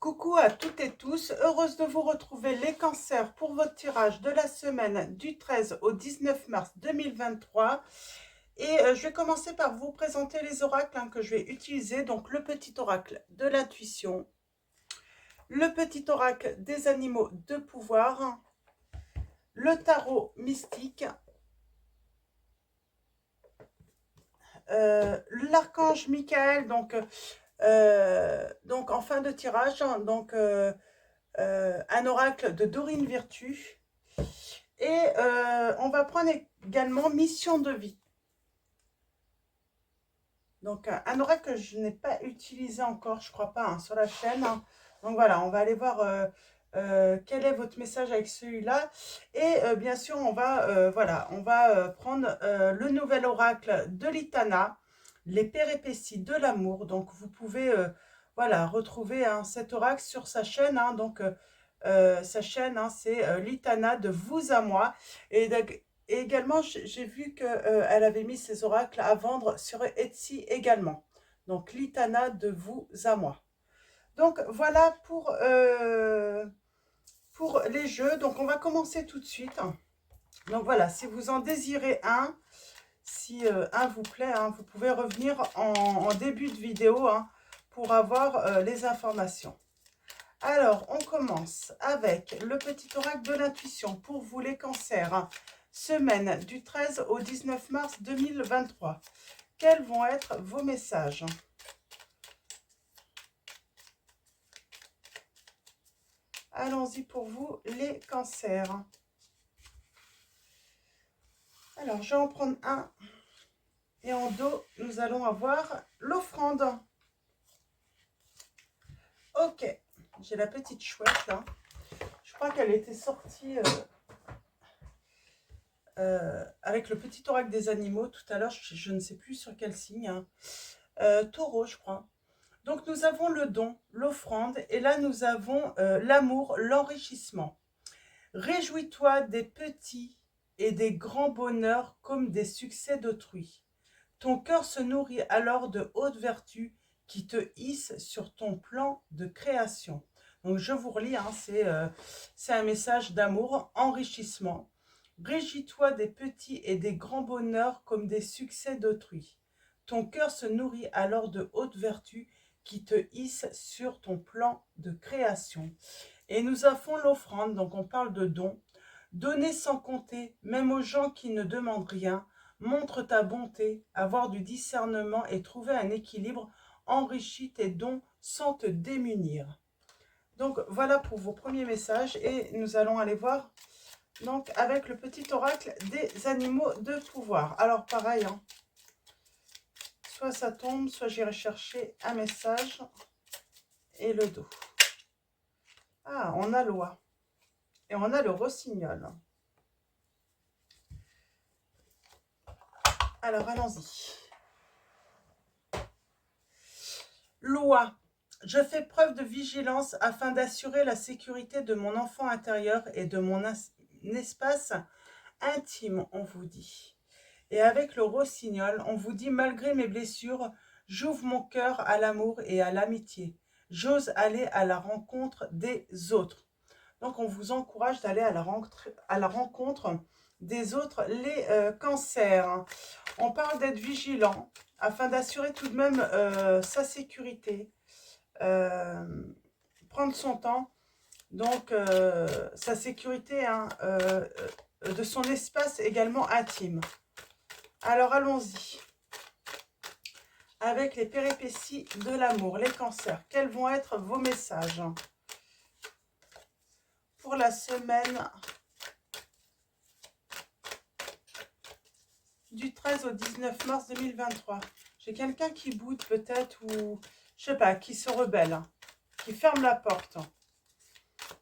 Coucou à toutes et tous, heureuse de vous retrouver les cancers pour votre tirage de la semaine du 13 au 19 mars 2023. Et je vais commencer par vous présenter les oracles que je vais utiliser. Donc le petit oracle de l'intuition, le petit oracle des animaux de pouvoir, le tarot mystique, l'archange Michael, donc en fin de tirage, un oracle de Dorine Virtue. Et on va prendre également mission de vie. Donc un oracle que je n'ai pas utilisé encore, je crois pas, sur la chaîne. Donc voilà, on va aller voir quel est votre message avec celui-là. Et bien sûr, on va, prendre le nouvel oracle de l'Itana, les péripéties de l'amour. Donc vous pouvez retrouver cet oracle sur sa chaîne. Sa chaîne, c'est l'Itana de vous à moi. Et également, j'ai vu qu'elle avait mis ses oracles à vendre sur Etsy également. Donc, l'Itana de vous à moi. Donc, voilà pour les jeux. Donc, on va commencer tout de suite. Donc, voilà, si vous en désirez un, si un vous plaît, vous pouvez revenir en début de vidéo pour avoir les informations. Alors, on commence avec le petit oracle de l'intuition pour vous les cancers. Semaine du 13 au 19 mars 2023. Quels vont être vos messages? Allons-y pour vous, les cancers. Alors, je vais en prendre un. Et en dos, nous allons avoir l'offrande. Ok, j'ai la petite chouette là. Je crois qu'elle était sortie avec le petit oracle des animaux tout à l'heure. Je ne sais plus sur quel signe. Taureau, je crois. Donc, nous avons le don, l'offrande, et là, nous avons l'amour, l'enrichissement. Réjouis-toi des petits et des grands bonheurs comme des succès d'autrui. Ton cœur se nourrit alors de hautes vertus qui te hissent sur ton plan de création. Donc, je vous relis, c'est un message d'amour, enrichissement. Réjouis-toi des petits et des grands bonheurs comme des succès d'autrui. Ton cœur se nourrit alors de hautes vertus qui te hissent sur ton plan de création. Et nous avons l'offrande, donc on parle de don. Donner sans compter, même aux gens qui ne demandent rien. Montre ta bonté, avoir du discernement et trouver un équilibre. Enrichis tes dons sans te démunir. Donc voilà pour vos premiers messages et nous allons aller voir donc avec le petit oracle des animaux de pouvoir. Alors pareil, soit ça tombe, soit j'irai chercher un message et le dos. Ah, on a l'oie et on a le rossignol. Alors allons-y. Loi. Je fais preuve de vigilance afin d'assurer la sécurité de mon enfant intérieur et de mon espace intime, on vous dit. Et avec le rossignol, on vous dit, malgré mes blessures, j'ouvre mon cœur à l'amour et à l'amitié. J'ose aller à la rencontre des autres. Donc, on vous encourage d'aller à la rencontre des autres, les cancers. On parle d'être vigilant afin d'assurer tout de même sa sécurité, prendre son temps, donc sa sécurité de son espace également intime. Alors allons-y avec les péripéties de l'amour, les cancers. Quels vont être vos messages pour la semaine du 13 au 19 mars 2023? J'ai quelqu'un qui boude peut-être ou je sais pas, qui se rebelle, qui ferme la porte,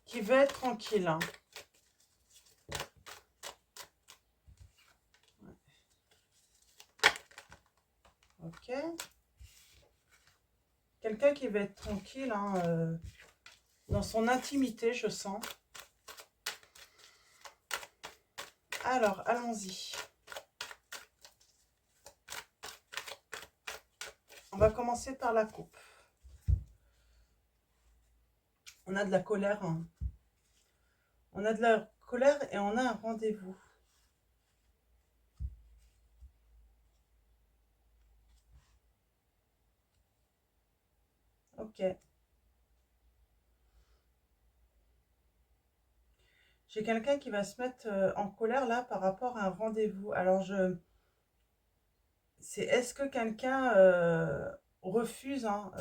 qui veut être tranquille. Ok. Quelqu'un qui veut être tranquille dans son intimité, je sens. Alors, allons-y. On va commencer par la coupe. On a de la colère, hein. On a de la colère et on a un rendez-vous. Ok. J'ai quelqu'un qui va se mettre en colère là par rapport à un rendez-vous. Alors c'est est-ce que quelqu'un refuse hein,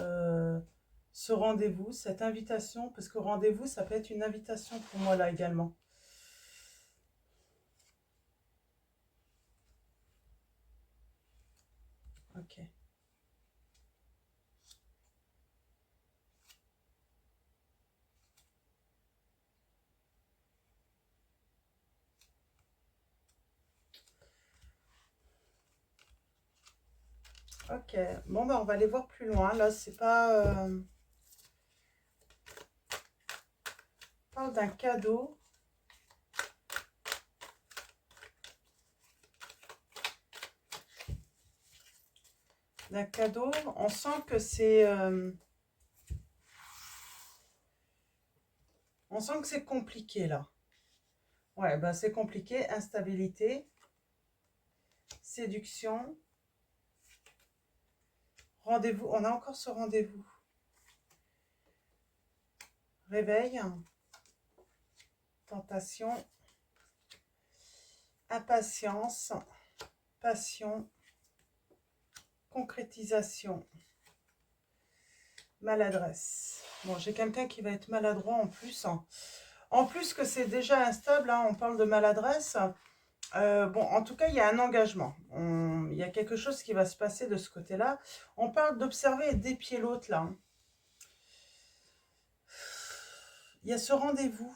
ce rendez-vous, cette invitation, parce que rendez-vous, ça peut être une invitation pour moi là également. Ok. Ok. Bon, ben on va aller voir plus loin. Là, c'est pas. On parle d'un cadeau. D'un cadeau. On sent que c'est. On sent que c'est compliqué là. Ouais, ben c'est compliqué. Instabilité. Séduction. Rendez-vous. On a encore ce rendez-vous. Réveil. Tentation. Impatience. Passion. Concrétisation. Maladresse. Bon, j'ai quelqu'un qui va être maladroit en plus. En plus que c'est déjà instable, hein, on parle de maladresse. Bon, en tout cas, il y a un engagement. Il y a quelque chose qui va se passer de ce côté-là. On parle d'observer et d'épier l'autre, là. Il y a ce rendez-vous.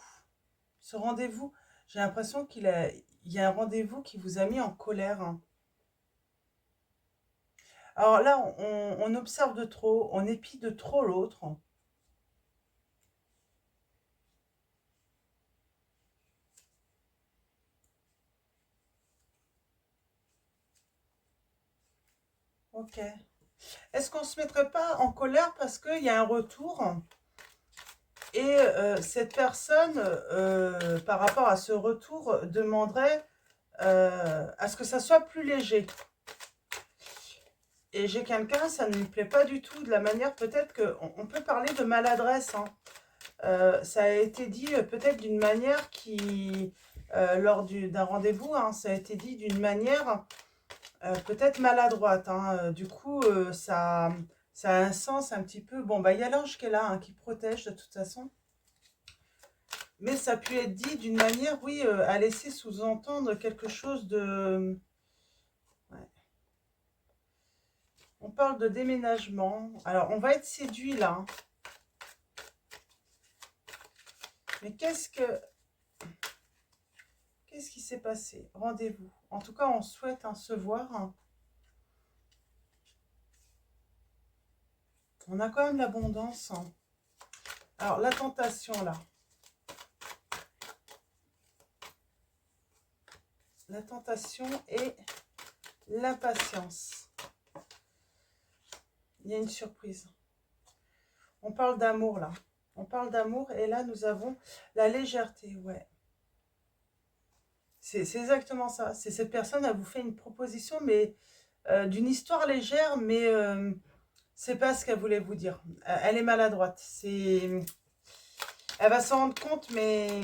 Ce rendez-vous, j'ai l'impression il y a un rendez-vous qui vous a mis en colère, hein. Alors là, on observe de trop, on épie de trop l'autre. Ok. Est-ce qu'on se mettrait pas en colère parce qu'il y a un retour et cette personne, par rapport à ce retour, demanderait à ce que ça soit plus léger. Et j'ai quelqu'un, ça ne lui plaît pas du tout, de la manière, peut-être qu'on peut parler de maladresse, hein. Ça a été dit peut-être d'une manière qui, lors d'un rendez-vous, hein, ça a été dit d'une manière peut-être maladroite, hein. Du coup, ça a un sens un petit peu. Bon, bah, il y a l'ange qui est là, hein, qui protège de toute façon. Mais ça a pu être dit d'une manière, oui, à laisser sous-entendre quelque chose de... Ouais. On parle de déménagement. Alors, on va être séduit là, hein. Mais qu'est-ce qui s'est passé? Rendez-vous. En tout cas, on souhaite hein, se voir, hein. On a quand même l'abondance, hein. Alors, la tentation là. La tentation et l'impatience. Il y a une surprise. On parle d'amour là. On parle d'amour et là nous avons la légèreté. Ouais. C'est exactement ça. C'est cette personne, elle vous fait une proposition, mais d'une histoire légère, mais c'est pas ce qu'elle voulait vous dire. Elle est maladroite. Elle va s'en rendre compte, mais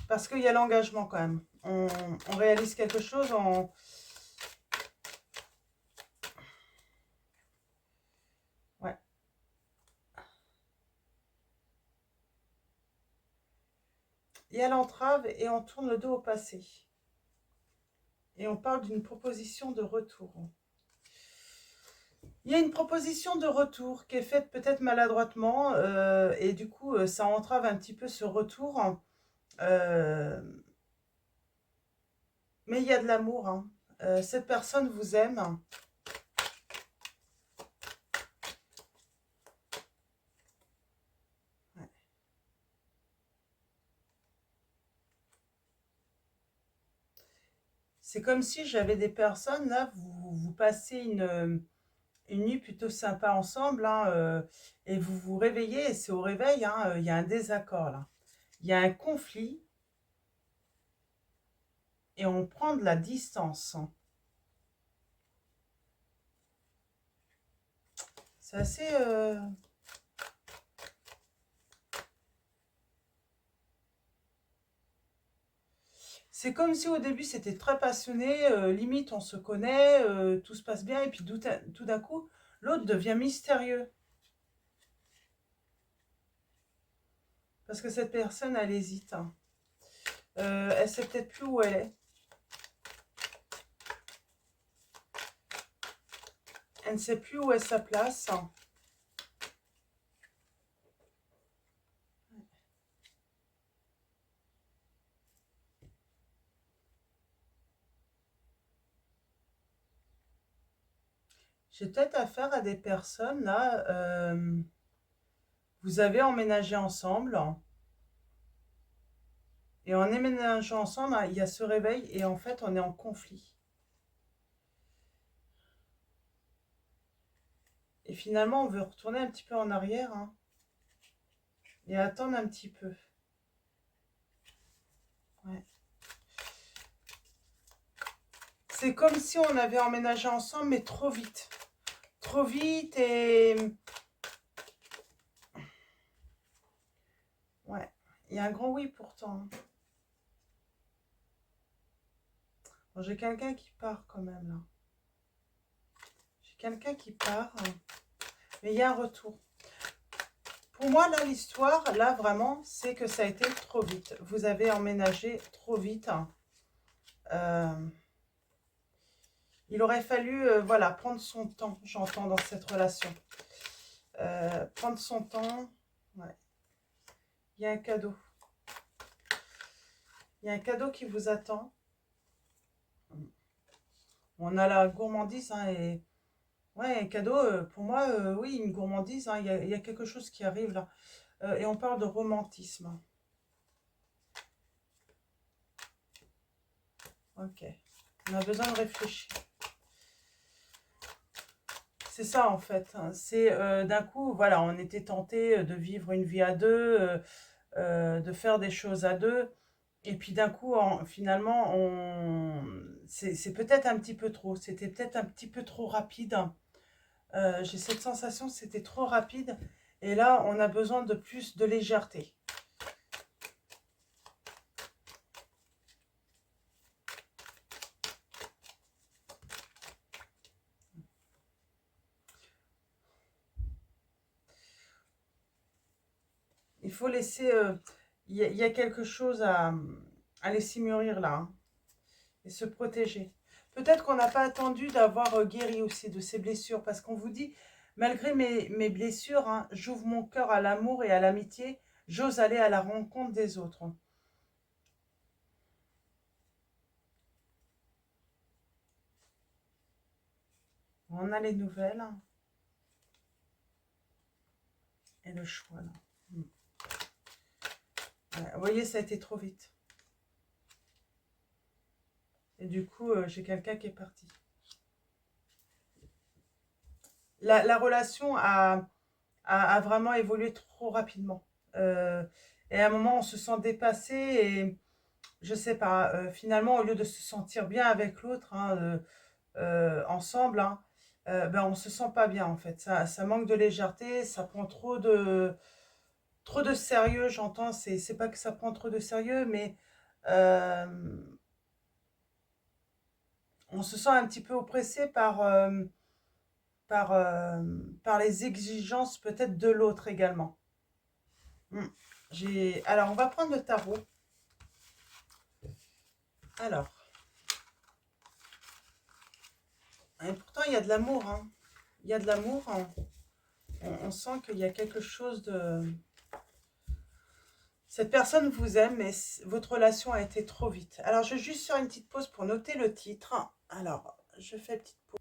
parce qu'il y a l'engagement quand même. On réalise quelque chose, ouais. Il y a l'entrave et on tourne le dos au passé. Et on parle d'une proposition de retour. Il y a une proposition de retour qui est faite peut-être maladroitement et du coup ça entrave un petit peu ce retour. Euh, mais il y a de l'amour, hein. Cette personne vous aime. Ouais. C'est comme si j'avais des personnes, là, vous passez une nuit plutôt sympa ensemble, hein, et vous vous réveillez, et c'est au réveil, hein, il y a un désaccord là. Il y a un conflit, et on prend de la distance. C'est assez... C'est comme si au début c'était très passionné, limite on se connaît, tout se passe bien, et puis tout d'un coup, l'autre devient mystérieux. Parce que cette personne, elle hésite, hein. Elle sait peut-être plus où elle est. Elle ne sait plus où est sa place. J'ai peut-être affaire à des personnes, là, vous avez emménagé ensemble, et en emménageant ensemble, hein, il y a ce réveil, et en fait, on est en conflit. Et finalement, on veut retourner un petit peu en arrière, hein, et attendre un petit peu. Ouais. C'est comme si on avait emménagé ensemble, mais trop vite. Trop vite, et... Ouais, il y a un grand oui pourtant. Bon, j'ai quelqu'un qui part quand même, là. J'ai quelqu'un qui part, hein, mais il y a un retour. Pour moi, là, l'histoire, là, vraiment, c'est que ça a été trop vite. Vous avez emménagé trop vite, hein. Il aurait fallu, voilà, prendre son temps, j'entends, dans cette relation. Prendre son temps, ouais. Il y a un cadeau. Il y a un cadeau qui vous attend. On a la gourmandise, hein, et... Ouais, un cadeau, pour moi, oui, une gourmandise, hein, il y a quelque chose qui arrive, là. Et on parle de romantisme. Ok. On a besoin de réfléchir. C'est ça en fait, hein. C'est d'un coup, voilà, on était tenté de vivre une vie à deux, de faire des choses à deux. Et puis d'un coup, finalement, c'est peut-être un petit peu trop. C'était peut-être un petit peu trop rapide. J'ai cette sensation que c'était trop rapide. Et là, on a besoin de plus de légèreté. Il faut laisser... il y a quelque chose à laisser mûrir là, hein, et se protéger. Peut-être qu'on n'a pas attendu d'avoir guéri aussi de ses blessures, parce qu'on vous dit, malgré mes blessures, hein, j'ouvre mon cœur à l'amour et à l'amitié, j'ose aller à la rencontre des autres. On a les nouvelles, et le choix là. Ouais, vous voyez, ça a été trop vite. Et du coup, j'ai quelqu'un qui est parti. La relation a vraiment évolué trop rapidement. Euh, et à un moment, on se sent dépassé, et je sais pas, finalement, au lieu de se sentir bien avec l'autre, hein, ensemble, hein, ben, on se sent pas bien en fait. Ça manque de légèreté, ça prend trop de sérieux, j'entends. C'est pas que ça prend trop de sérieux, mais euh, on se sent un petit peu oppressé par, euh, par les exigences peut-être de l'autre également. Hmm. Alors, on va prendre le tarot. Alors, et pourtant, il y a de l'amour, hein. Il y a de l'amour, hein. On sent qu'il y a quelque chose de... Cette personne vous aime, mais votre relation a été trop vite. Alors, je vais juste faire une petite pause pour noter le titre. Alors, je fais une petite pause.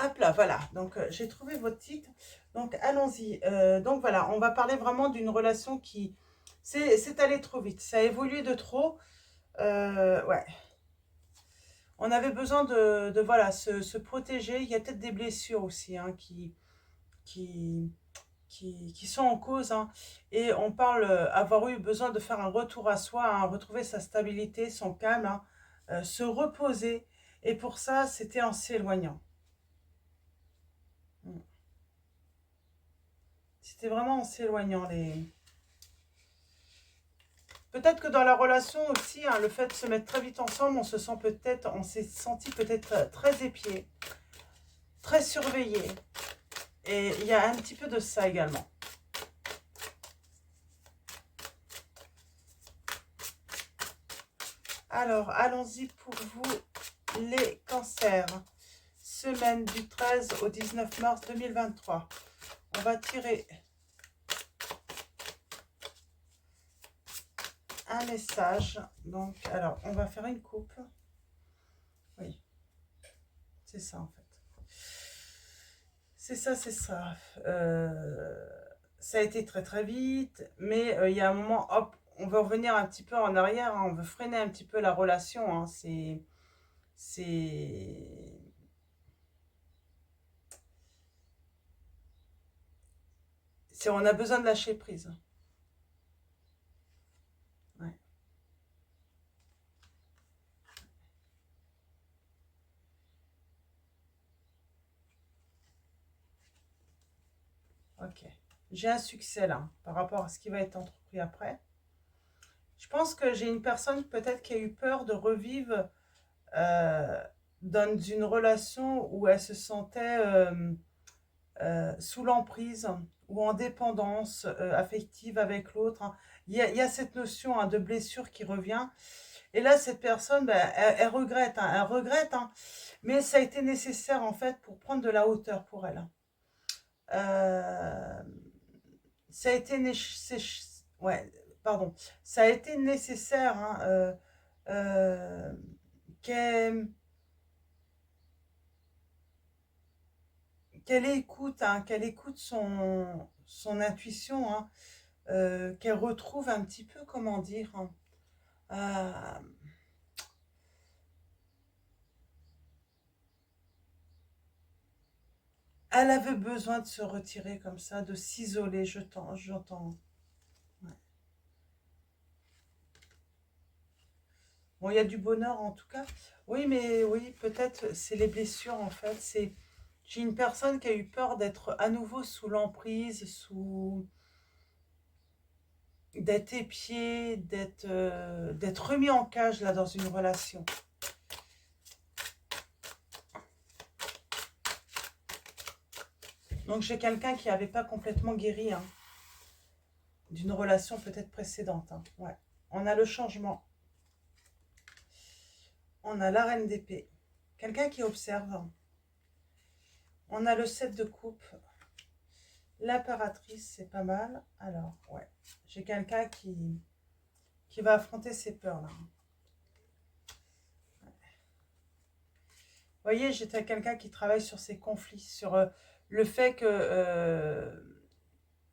Hop là, voilà. Donc, j'ai trouvé votre titre. Donc, allons-y. Donc, voilà, on va parler vraiment d'une relation qui... C'est allé trop vite. Ça a évolué de trop. Ouais. On avait besoin voilà, se protéger. Il y a peut-être des blessures aussi hein, qui, qui sont en cause. Hein. Et on parle avoir eu besoin de faire un retour à soi, hein, retrouver sa stabilité, son calme, hein, se reposer. Et pour ça, c'était en s'éloignant. Mm. C'était vraiment en s'éloignant. Peut-être que dans la relation aussi, hein, le fait de se mettre très vite ensemble, on s'est senti peut-être très épié, très surveillé. Et il y a un petit peu de ça également. Alors, allons-y pour vous, les cancers. Semaine du 13 au 19 mars 2023. On va tirer un message. Donc, alors, on va faire une coupe. Oui, c'est ça en fait. C'est ça, c'est ça. Ça a été très très vite, mais il y a un moment, hop, on veut revenir un petit peu en arrière, hein, on veut freiner un petit peu la relation. Hein, c'est, on a besoin de lâcher prise. Ouais. Ok. J'ai un succès là, par rapport à ce qui va être entrepris après. Je pense que j'ai une personne peut-être qui a eu peur de revivre euh, dans une relation où elle se sentait sous l'emprise ou en dépendance affective avec l'autre. Hein. Il y a cette notion hein, de blessure qui revient. Et là, cette personne, ben, elle regrette, hein, mais ça a été nécessaire en fait pour prendre de la hauteur pour elle. Euh, ça a été ouais, pardon, ça a été nécessaire hein, euh, qu'elle écoute, hein, qu'elle écoute son intuition, hein, qu'elle retrouve un petit peu, comment dire, hein, euh, elle avait besoin de se retirer comme ça, de s'isoler, j'entends. Ouais. Bon, il y a du bonheur en tout cas. Oui, mais oui, peut-être c'est les blessures en fait. J'ai une personne qui a eu peur d'être à nouveau sous l'emprise, d'être épié, d'être remis en cage là dans une relation. Donc j'ai quelqu'un qui n'avait pas complètement guéri hein, d'une relation peut-être précédente. Hein. Ouais. On a le changement. On a la reine d'épée. Quelqu'un qui observe. On a le 7 de coupe. L'impératrice, c'est pas mal. Alors, ouais. J'ai quelqu'un qui va affronter ses peurs là. Vous voyez, j'étais quelqu'un qui travaille sur ses conflits, sur le fait que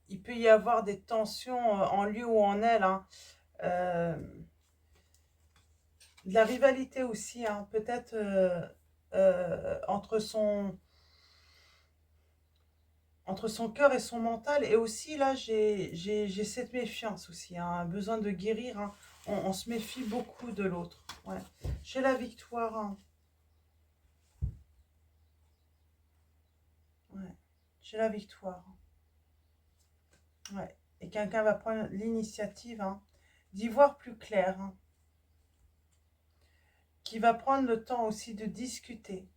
il peut y avoir des tensions en lui ou en elle. Hein. Euh, de la rivalité aussi, hein, peut-être entre son cœur et son mental. Et aussi, là, j'ai cette méfiance aussi, hein, un besoin de guérir. Hein. On se méfie beaucoup de l'autre. Ouais. J'ai la victoire. Hein. Ouais. J'ai la victoire. Ouais. Et quelqu'un va prendre l'initiative hein, d'y voir plus clair. Hein. Qui va prendre le temps aussi de discuter.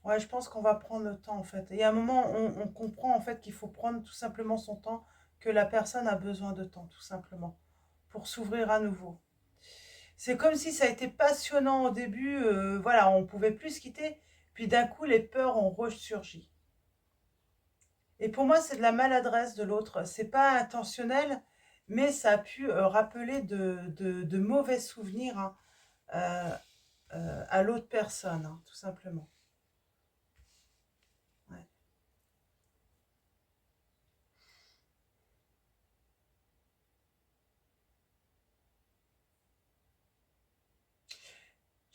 Ouais, je pense qu'on va prendre le temps en fait. Et à un moment, on comprend en fait qu'il faut prendre tout simplement son temps, que la personne a besoin de temps, tout simplement, pour s'ouvrir à nouveau. C'est comme si ça a été passionnant au début, voilà, on pouvait plus se quitter, puis d'un coup, les peurs ont ressurgi. Et pour moi, c'est de la maladresse de l'autre. C'est pas intentionnel, mais ça a pu rappeler de mauvais souvenirs hein, à l'autre personne, hein, tout simplement. Ouais.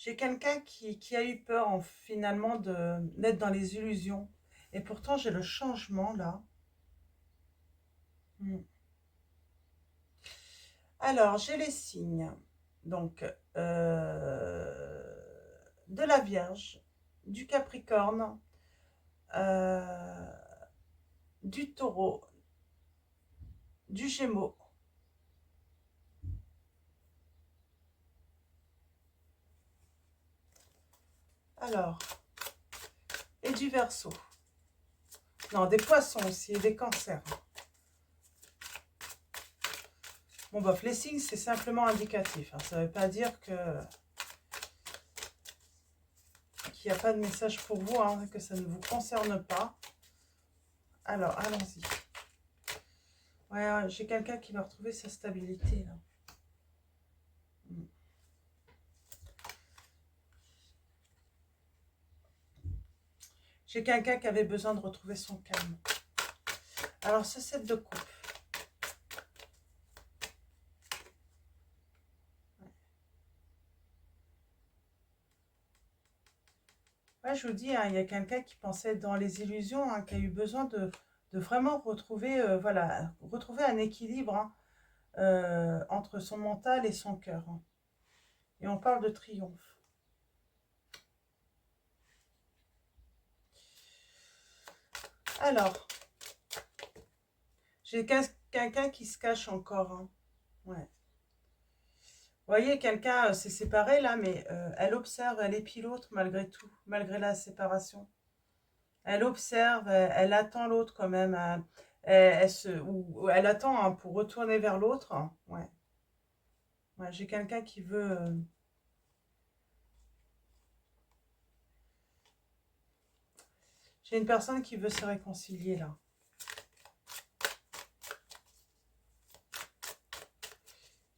J'ai quelqu'un qui a eu peur finalement d'être dans les illusions. Et pourtant, j'ai le changement là. Mm. Alors, j'ai les signes. Donc, de la Vierge, du Capricorne, euh, du Taureau, du Gémeaux. Alors, et du Verseau. Non, des Poissons aussi et des Cancers. Bon, bof, les signes, c'est simplement indicatif. Hein. Ça ne veut pas dire qu'il n'y a pas de message pour vous, hein, que ça ne vous concerne pas. Alors, allons-y. Ouais, j'ai quelqu'un qui va retrouver sa stabilité, là. J'ai quelqu'un qui avait besoin de retrouver son calme. Alors, ce 7 de coupe. Ouais, je vous dis, hein, il y a quelqu'un qui pensait dans les illusions, hein, qui a eu besoin de vraiment retrouver, voilà, retrouver un équilibre hein, entre son mental et son cœur. Hein. Et on parle de triomphe. Alors, j'ai quelqu'un qui se cache encore. Hein. Ouais. Vous voyez, quelqu'un s'est séparé là, mais elle observe, elle épie l'autre malgré tout, malgré la séparation. Elle observe, elle attend l'autre quand même. Ou elle attend hein, pour retourner vers l'autre. Ouais. Ouais, j'ai quelqu'un qui veut... j'ai une personne qui veut se réconcilier là.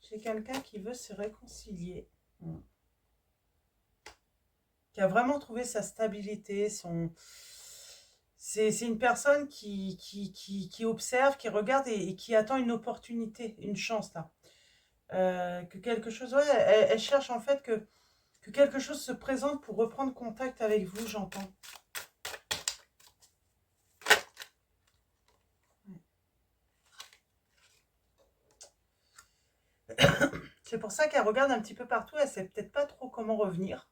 J'ai quelqu'un qui veut se réconcilier. Qui a vraiment trouvé sa stabilité, son... C'est une personne qui observe, qui regarde et qui attend une opportunité, une chance là. Que quelque chose... Ouais, elle cherche en fait que quelque chose se présente pour reprendre contact avec vous, j'entends. C'est pour ça qu'elle regarde un petit peu partout, elle sait peut-être pas trop comment revenir.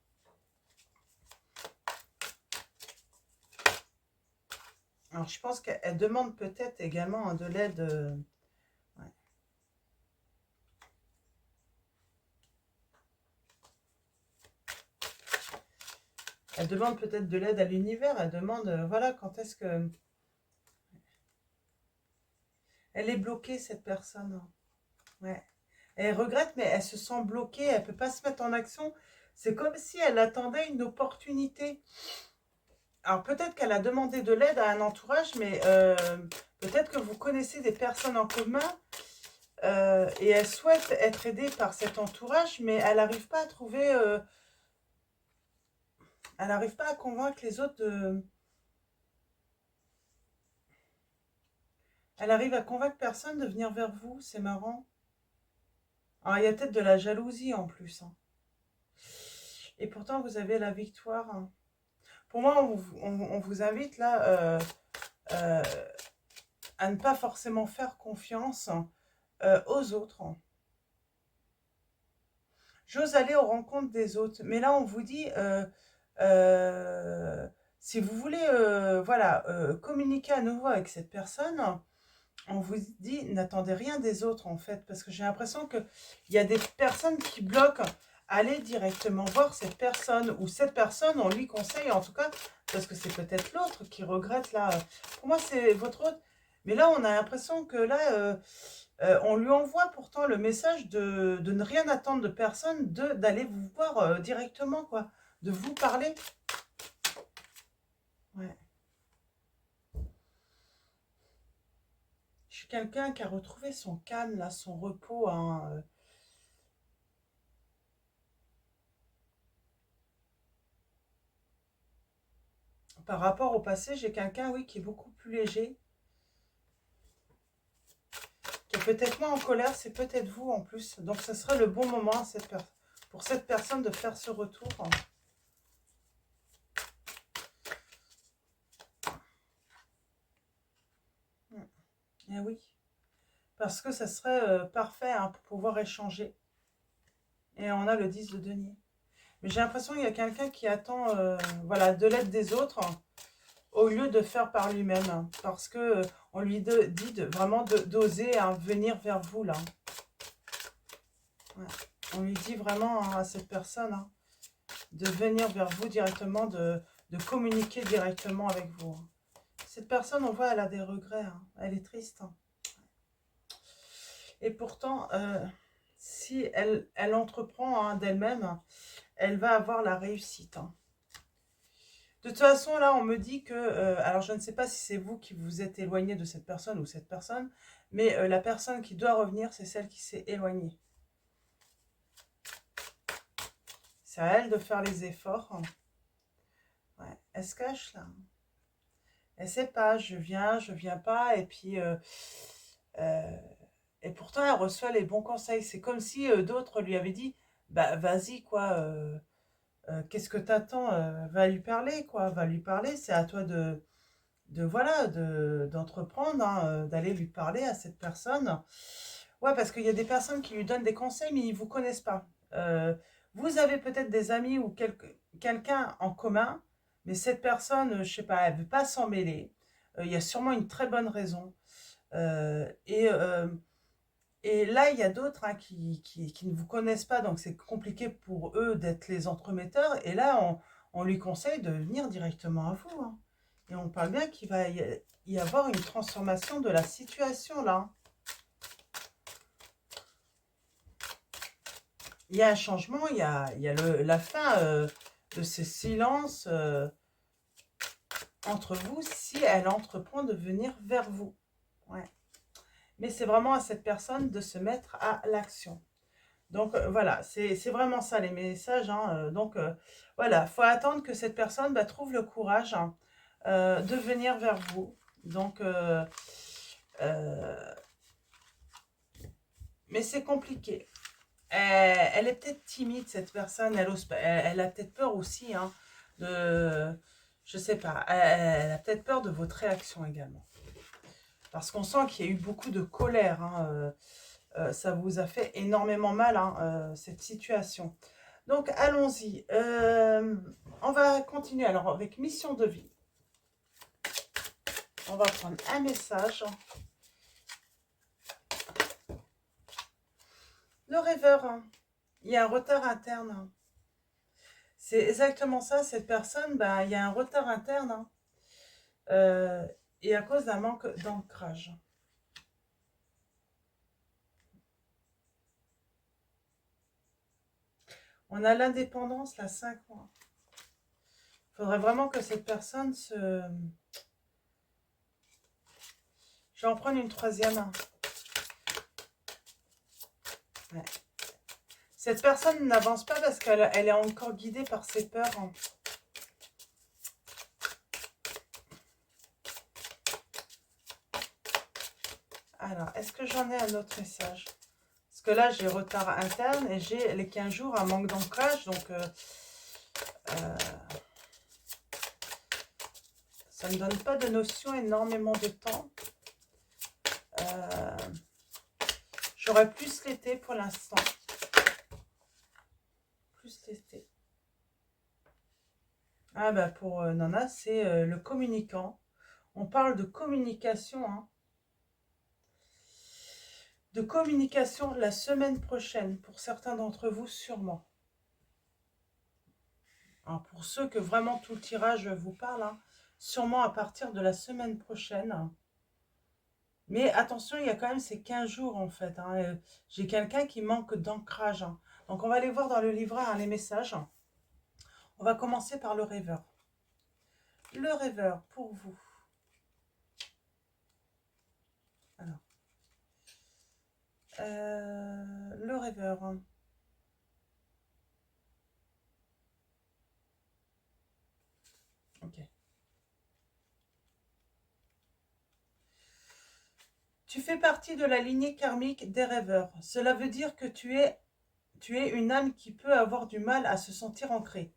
Alors, je pense qu'elle demande peut-être également hein, de l'aide. Ouais. Elle demande peut-être de l'aide à l'univers. Elle demande, voilà, quand est-ce que... Elle est bloquée, cette personne. Ouais. Elle regrette, mais elle se sent bloquée. Elle ne peut pas se mettre en action. C'est comme si elle attendait une opportunité. Alors, peut-être qu'elle a demandé de l'aide à un entourage, mais peut-être que vous connaissez des personnes en commun et elle souhaite être aidée par cet entourage, mais elle n'arrive pas à trouver... elle n'arrive pas à convaincre les autres de... Elle arrive à convaincre personne de venir vers vous, c'est marrant. Alors, il y a peut-être de la jalousie en plus. Hein. Et pourtant, vous avez la victoire. Hein. Pour moi, on vous invite là euh, à ne pas forcément faire confiance aux autres. J'ose aller aux rencontres des autres. Mais là, on vous dit, euh, si vous voulez voilà, communiquer à nouveau avec cette personne, on vous dit, n'attendez rien des autres en fait. Parce que j'ai l'impression qu'il y a des personnes qui bloquent. Allez directement voir cette personne. Ou cette personne, on lui conseille en tout cas, parce que c'est peut-être l'autre qui regrette là. Pour moi, c'est votre autre. Mais là, on a l'impression que là... on lui envoie pourtant le message de ne rien attendre de personne, d'aller vous voir directement, quoi, de vous parler. Ouais. Je suis quelqu'un qui a retrouvé son calme, là, son repos. Hein, par rapport au passé, j'ai quelqu'un, oui, qui est beaucoup plus léger, qui est peut-être moins en colère, c'est peut-être vous en plus. Donc, ce serait le bon moment à cette personne. pour cette personne de faire ce retour. Eh oui, parce que ça serait parfait hein, pour pouvoir échanger. Et on a le 10 de denier. Mais j'ai l'impression qu'il y a quelqu'un qui attend voilà, de l'aide des autres au lieu de faire par lui-même. Hein, parce que on lui dit vraiment d'oser hein, venir vers vous là. Ouais. On lui dit vraiment hein, à cette personne hein, de venir vers vous directement, de communiquer directement avec vous. Hein. Cette personne, on voit, elle a des regrets. Hein. Elle est triste. Hein. Et pourtant, si elle entreprend hein, d'elle-même, elle va avoir la réussite. Hein. De toute façon, là, on me dit que... alors, je ne sais pas si c'est vous qui vous êtes éloigné de cette personne ou cette personne, mais la personne qui doit revenir, c'est celle qui s'est éloignée. C'est à elle de faire les efforts. Ouais. Elle se cache, là. Elle sait pas, je viens pas, et puis... et pourtant, elle reçoit les bons conseils. C'est comme si d'autres lui avaient dit, bah, vas-y, quoi... qu'est-ce que t'attends va lui parler, quoi. Va lui parler, c'est à toi voilà, d'entreprendre, hein, d'aller lui parler à cette personne. Ouais, parce qu'il y a des personnes qui lui donnent des conseils, mais ils ne vous connaissent pas. Vous avez peut-être des amis ou quelqu'un en commun, mais cette personne, je ne sais pas, elle ne veut pas s'en mêler. Il y a sûrement une très bonne raison. Euh, et, euh, et là, il y a d'autres hein, qui ne vous connaissent pas, donc c'est compliqué pour eux d'être les entremetteurs. Et là, on lui conseille de venir directement à vous. Hein. Et on parle bien qu'il va y avoir une transformation de la situation là. Il y a un changement, il y a la fin de ces silences entre vous si elle entreprend de venir vers vous. Ouais. Mais c'est vraiment à cette personne de se mettre à l'action. Donc voilà, c'est vraiment ça les messages. Hein, donc voilà, il faut attendre que cette personne trouve le courage hein, de venir vers vous. Donc, mais c'est compliqué. Elle est peut-être timide cette personne, elle a peut-être peur aussi hein, de, je sais pas, elle a peut-être peur de votre réaction également. Parce qu'on sent qu'il y a eu beaucoup de colère. Hein, ça vous a fait énormément mal, hein, cette situation. Donc, allons-y. On va continuer alors avec mission de vie. On va prendre un message. Le rêveur, hein. Il y a un retard interne. C'est exactement ça, cette personne, il y a un retard interne. Hein, et à cause d'un manque d'ancrage. On a l'indépendance, là, 5 mois. Il faudrait vraiment que cette personne se... Je vais en prendre une troisième. Ouais. Cette personne n'avance pas parce qu'elle est encore guidée par ses peurs. Hein. Alors, est-ce que j'en ai un autre message? Parce que là, j'ai retard interne et j'ai les 15 jours, un manque d'ancrage. Donc, ça ne me donne pas de notion, énormément de temps. J'aurais plus l'été pour l'instant. Plus l'été. Ah bah pour Nana, c'est le communicant. On parle de communication. Hein. De communication la semaine prochaine, pour certains d'entre vous, sûrement. Alors, pour ceux que vraiment tout le tirage vous parle, hein, sûrement à partir de la semaine prochaine. Mais attention, il y a quand même ces 15 jours en fait. Hein. J'ai quelqu'un qui manque d'ancrage. Hein. Donc on va aller voir dans le livret hein, les messages. On va commencer par le rêveur. Le rêveur, pour vous. Alors. Le rêveur. Hein. Ok. Tu fais partie de la lignée karmique des rêveurs. Cela veut dire que tu es Tu es une âme qui peut avoir du mal à se sentir ancrée.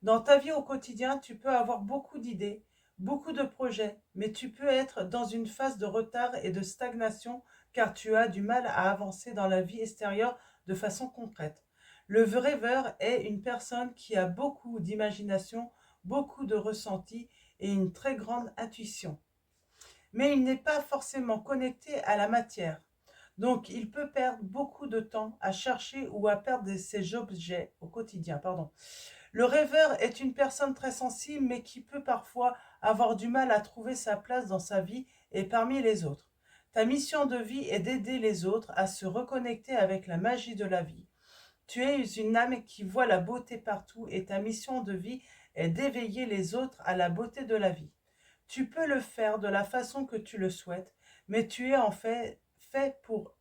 Dans ta vie au quotidien, tu peux avoir beaucoup d'idées, beaucoup de projets, mais tu peux être dans une phase de retard et de stagnation car tu as du mal à avancer dans la vie extérieure de façon concrète. Le rêveur est une personne qui a beaucoup d'imagination, beaucoup de ressenti et une très grande intuition. Mais il n'est pas forcément connecté à la matière. Donc, il peut perdre beaucoup de temps à chercher ou à perdre ses objets au quotidien. Pardon. Le rêveur est une personne très sensible, mais qui peut parfois avoir du mal à trouver sa place dans sa vie et parmi les autres. Ta mission de vie est d'aider les autres à se reconnecter avec la magie de la vie. Tu es une âme qui voit la beauté partout et ta mission de vie est d'éveiller les autres à la beauté de la vie. Tu peux le faire de la façon que tu le souhaites, mais tu es en fait pour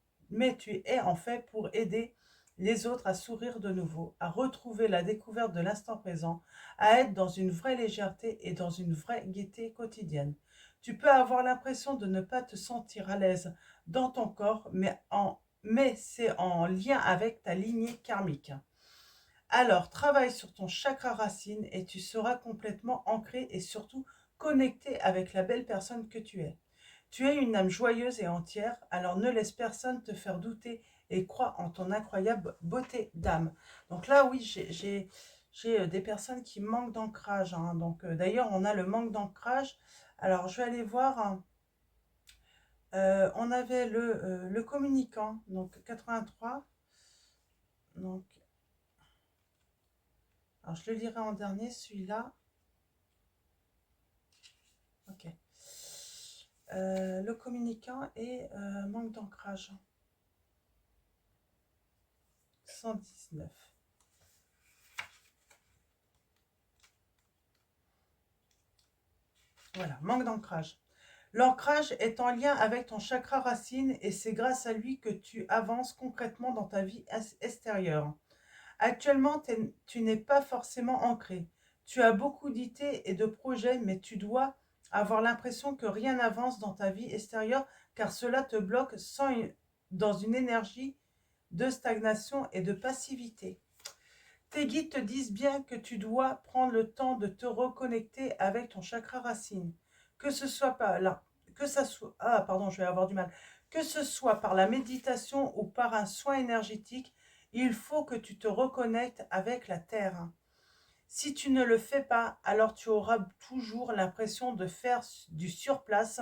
aider les autres à sourire de nouveau, à retrouver la découverte de l'instant présent, à être dans une vraie légèreté et dans une vraie gaieté quotidienne. Tu peux avoir l'impression de ne pas te sentir à l'aise dans ton corps, mais c'est en lien avec ta lignée karmique. Alors, travaille sur ton chakra racine et tu seras complètement ancré et surtout connecté avec la belle personne que tu es. Tu es une âme joyeuse et entière, alors ne laisse personne te faire douter et crois en ton incroyable beauté d'âme. Donc là, oui, j'ai des personnes qui manquent d'ancrage, hein. Donc d'ailleurs, on a le manque d'ancrage. Alors, je vais aller voir, hein. On avait le communicant, donc 83. Donc, alors je le lirai en dernier, celui-là. Ok. Le communicant et manque d'ancrage. 119. Voilà, manque d'ancrage. L'ancrage est en lien avec ton chakra racine et c'est grâce à lui que tu avances concrètement dans ta vie extérieure. Actuellement, tu n'es pas forcément ancré. Tu as beaucoup d'idées et de projets, mais tu dois avoir l'impression que rien n'avance dans ta vie extérieure car cela te bloque dans une énergie de stagnation et de passivité. Tes guides te disent bien que tu dois prendre le temps de te reconnecter avec ton chakra racine. Que ce soit par là, que ça soit, ah pardon, je vais avoir du mal. Que ce soit par la méditation ou par un soin énergétique, il faut que tu te reconnectes avec la terre. Si tu ne le fais pas, alors tu auras toujours l'impression de faire du surplace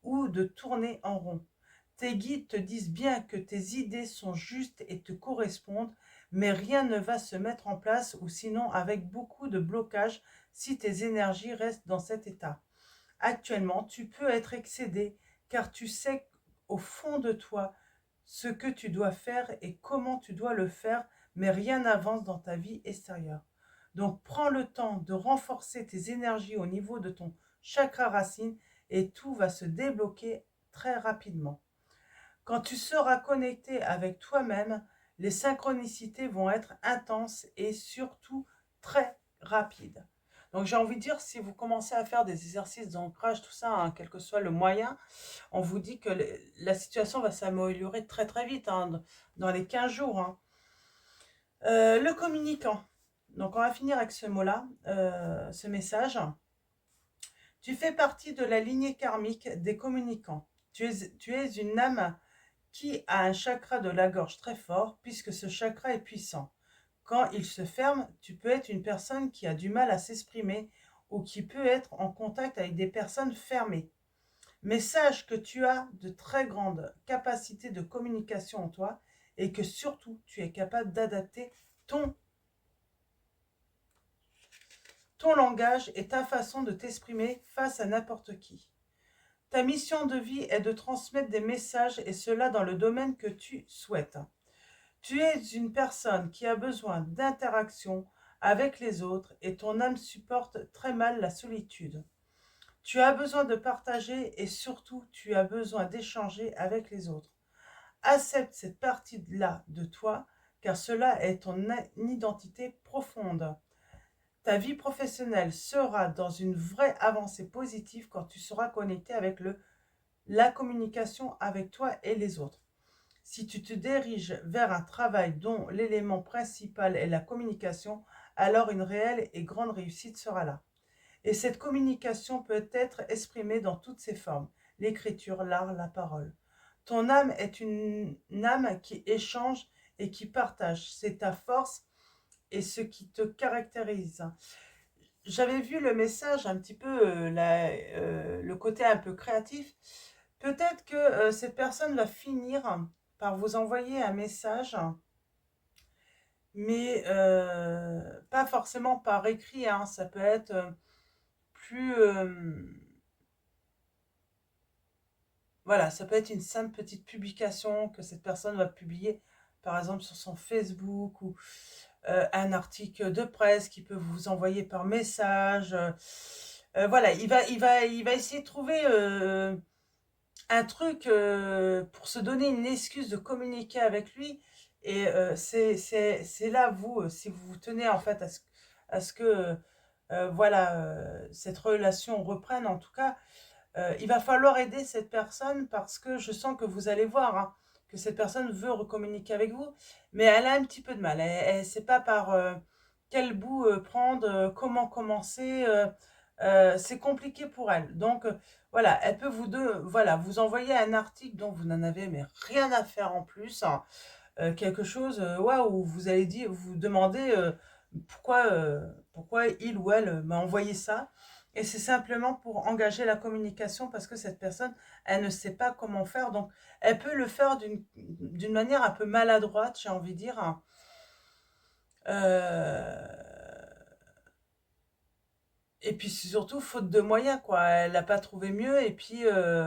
ou de tourner en rond. Tes guides te disent bien que tes idées sont justes et te correspondent, mais rien ne va se mettre en place ou sinon avec beaucoup de blocage si tes énergies restent dans cet état. Actuellement, tu peux être excédé car tu sais au fond de toi ce que tu dois faire et comment tu dois le faire, mais rien n'avance dans ta vie extérieure. Donc prends le temps de renforcer tes énergies au niveau de ton chakra racine et tout va se débloquer très rapidement. Quand tu seras connecté avec toi-même, les synchronicités vont être intenses et surtout très rapides. Donc j'ai envie de dire, si vous commencez à faire des exercices d'ancrage, tout ça, hein, quel que soit le moyen, on vous dit que la situation va s'améliorer très très vite, hein, dans les 15 jours. Hein. Le communicant. Donc on va finir avec ce mot-là, ce message. Tu fais partie de la lignée karmique des communicants. Tu es une âme qui a un chakra de la gorge très fort, puisque ce chakra est puissant. Quand il se ferme, tu peux être une personne qui a du mal à s'exprimer ou qui peut être en contact avec des personnes fermées. Mais sache que tu as de très grandes capacités de communication en toi et que surtout tu es capable d'adapter ton langage et ta façon de t'exprimer face à n'importe qui. Ta mission de vie est de transmettre des messages et cela dans le domaine que tu souhaites. Tu es une personne qui a besoin d'interaction avec les autres et ton âme supporte très mal la solitude. Tu as besoin de partager et surtout tu as besoin d'échanger avec les autres. Accepte cette partie-là de toi car cela est ton identité profonde. Ta vie professionnelle sera dans une vraie avancée positive quand tu seras connecté avec la communication avec toi et les autres. Si tu te diriges vers un travail dont l'élément principal est la communication, alors une réelle et grande réussite sera là. Et cette communication peut être exprimée dans toutes ses formes, l'écriture, l'art, la parole. Ton âme est une âme qui échange et qui partage. C'est ta force et ce qui te caractérise. J'avais vu le message un petit peu, le côté un peu créatif. Peut-être que cette personne va finir par vous envoyer un message, mais pas forcément par écrit, hein. Ça peut être plus... voilà, ça peut être une simple petite publication que cette personne va publier, par exemple sur son Facebook, ou un article de presse qui peut vous envoyer par message. Voilà, il va essayer de trouver un truc pour se donner une excuse de communiquer avec lui. Et c'est là, vous, si vous vous tenez en fait à ce que voilà, cette relation reprenne, en tout cas, il va falloir aider cette personne, parce que je sens que vous allez voir, hein, que cette personne veut recommuniquer avec vous, mais elle a un petit peu de mal. Elle ne sait pas par quel bout prendre, comment commencer. C'est compliqué pour elle. Donc voilà, elle peut voilà, vous envoyer un article dont vous n'en avez mais rien à faire en plus, hein. Quelque chose, où vous allez dire, vous demandez pourquoi il ou elle m'a envoyé ça. Et c'est simplement pour engager la communication, parce que cette personne, elle ne sait pas comment faire. Donc, elle peut le faire d'une manière un peu maladroite, j'ai envie de dire, hein. Et puis surtout, faute de moyens, quoi. Elle n'a pas trouvé mieux. Et puis,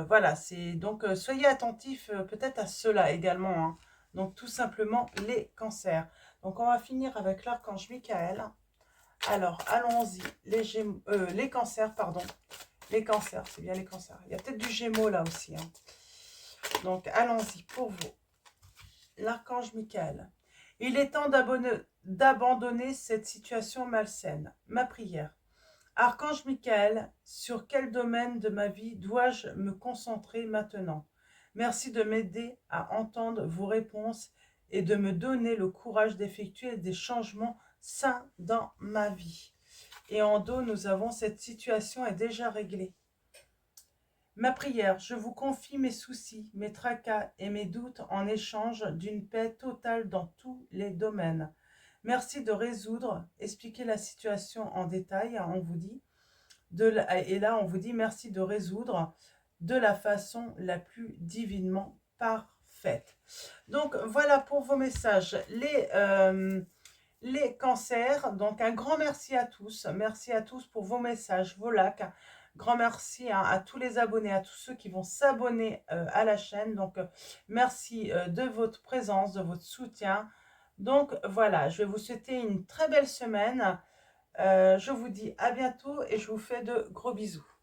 voilà, c'est donc, soyez attentifs peut-être à cela également, hein. Donc, tout simplement, les cancers. Donc, on va finir avec l'archange Michael. Alors, allons-y. Les cancers, pardon. Les cancers, c'est bien les cancers. Il y a peut-être du Gémeaux là aussi, hein. Donc, allons-y pour vous. L'archange Michael. Il est temps d'abandonner cette situation malsaine. Ma prière. Archange Michael, sur quel domaine de ma vie dois-je me concentrer maintenant? Merci de m'aider à entendre vos réponses et de me donner le courage d'effectuer des changements sains dans ma vie. Et en dos, nous avons cette situation est déjà réglée. Ma prière, je vous confie mes soucis, mes tracas et mes doutes en échange d'une paix totale dans tous les domaines. Merci de résoudre, expliquer la situation en détail, on vous dit. Et là, on vous dit merci de résoudre de la façon la plus divinement parfaite. Donc, voilà pour vos messages. Les cancers, donc un grand merci à tous. Merci à tous pour vos messages, vos likes. Grand merci, hein, à tous les abonnés, à tous ceux qui vont s'abonner à la chaîne. Donc, merci de votre présence, de votre soutien. Donc, voilà, je vais vous souhaiter une très belle semaine. Je vous dis à bientôt et je vous fais de gros bisous.